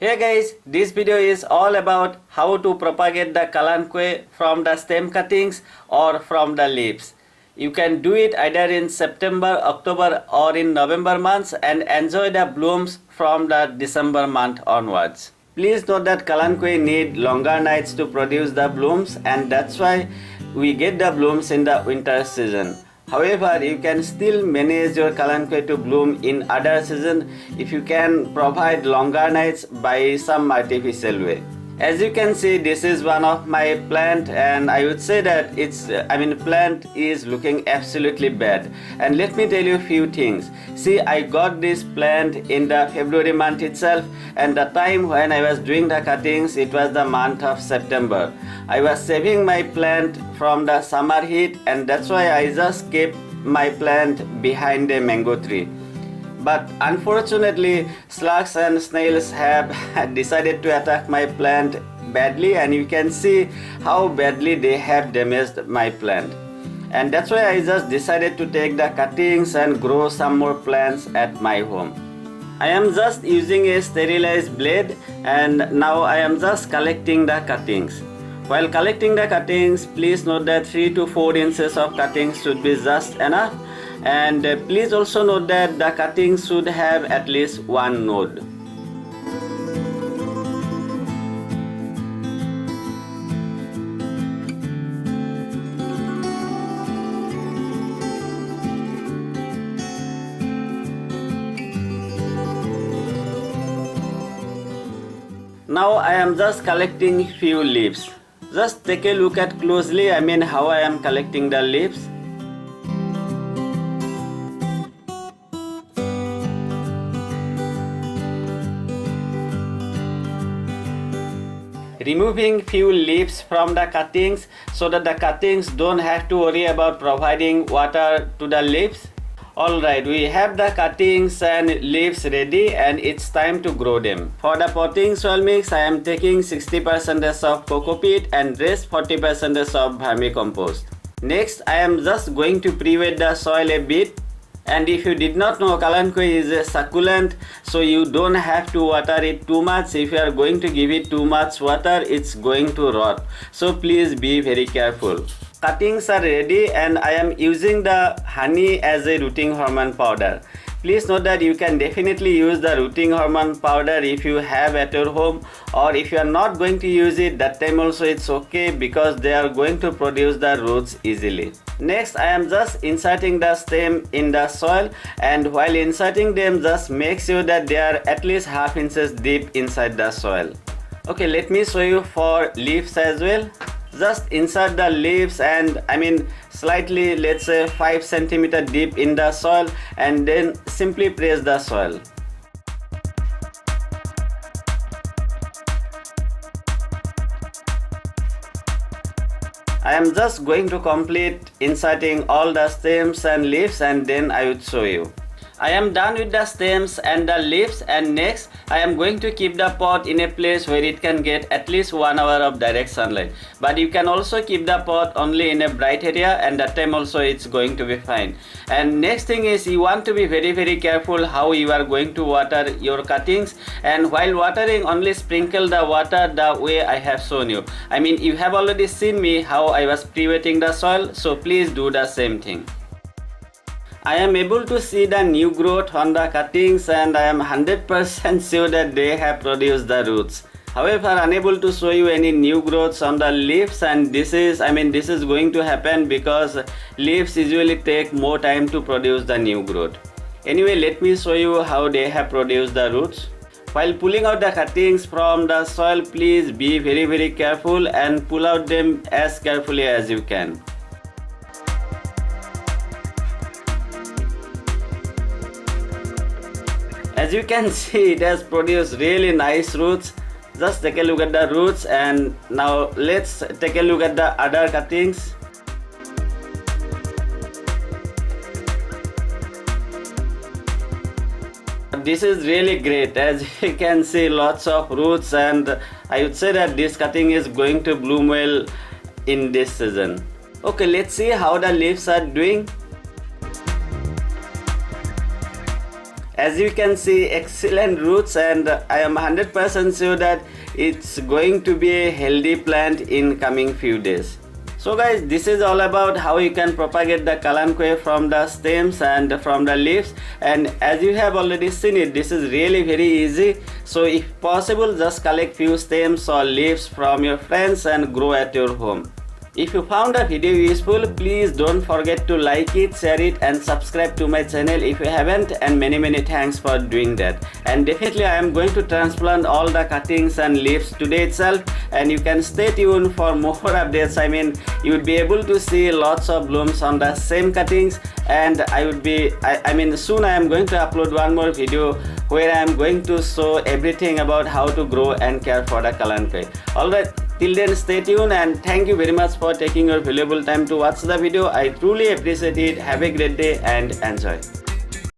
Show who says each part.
Speaker 1: Hey guys, this video is all about how to propagate the Kalanchoe from the stem cuttings or from the leaves. You can do it either in September, October or in November months and enjoy the blooms from the December month onwards. Please note that Kalanchoe need longer nights to produce the blooms, and that's why we get the blooms in the winter season. However, you can still manage your Kalanchoe to bloom in other season if you can provide longer nights by some artificial way. As you can see, this is one of my plant, and I would say that plant is looking absolutely bad. And let me tell you a few things. See, I got this plant in the February month itself, and the time when I was doing the cuttings, it was the month of September. I was saving my plant from the summer heat, and that's why I just kept my plant behind a mango tree. But unfortunately, slugs and snails have decided to attack my plant badly, and you can see how badly they have damaged my plant. And that's why I just decided to take the cuttings and grow some more plants at my home. I am just using a sterilized blade, and now I am just collecting the cuttings. While collecting the cuttings, please note that 3 to 4 inches of cuttings should be just enough. And please also note that the cuttings should have at least one node. Now I am just collecting few leaves. Just take a look at closely, how I am collecting the leaves. Removing few leaves from the cuttings so that the cuttings don't have to worry about providing water to the leaves. Alright, we have the cuttings and leaves ready, and it's time to grow them. For the potting soil mix, I am taking 60% of coco peat and rest 40% of vermicompost. Next, I am just going to pre-wet the soil a bit. And if you did not know, Kalanchoe is a succulent, so you don't have to water it too much. If you are going to give it too much water, it's going to rot. So please be very careful. Cuttings are ready, and I am using the honey as a rooting hormone powder. Please note that you can definitely use the rooting hormone powder if you have at your home, or if you are not going to use it, that time also it's okay, because they are going to produce the roots easily. Next, I am just inserting the stem in the soil, and while inserting them, just make sure that they are at least half inches deep inside the soil. Okay, let me show you for leaves as well. Just insert the leaves and slightly, let's say 5 cm deep in the soil, and then simply press the soil. I am just going to complete inserting all the stems and leaves, and then I would show you. I am done with the stems and the leaves, and next I am going to keep the pot in a place where it can get at least 1 hour of direct sunlight. But you can also keep the pot only in a bright area, and that time also it's going to be fine. And next thing is, you want to be very careful how you are going to water your cuttings, and while watering, only sprinkle the water the way I have shown you. You have already seen me how I was pre-wetting the soil, so please do the same thing. I am able to see the new growth on the cuttings, and I am 100% sure that they have produced the roots. However, unable to show you any new growths on the leaves, and this is going to happen because leaves usually take more time to produce the new growth. Anyway, let me show you how they have produced the roots. While pulling out the cuttings from the soil, please be very careful and pull out them as carefully as you can. As you can see, it has produced really nice roots. Just take a look at the roots, and now let's take a look at the other cuttings. This is really great. As you can see, lots of roots, and I would say that this cutting is going to bloom well in this season. Okay, let's see how the leaves are doing. As you can see, excellent roots, and I am 100% sure that it's going to be a healthy plant in coming few days. So guys, this is all about how you can propagate the Kalanchoe from the stems and from the leaves, and as you have already seen it, this is really very easy. So if possible, just collect few stems or leaves from your friends and grow at your home. If you found the video useful, please don't forget to like it, share it and subscribe to my channel if you haven't, and many thanks for doing that. And definitely I am going to transplant all the cuttings and leaves today itself, and you can stay tuned for more updates. I mean, you would be able to see lots of blooms on the same cuttings, and soon I am going to upload one more video where I am going to show everything about how to grow and care for the Kalanchoe. Alright, till then stay tuned, and thank you very much for taking your valuable time to watch the video. I truly appreciate it. Have a great day and enjoy.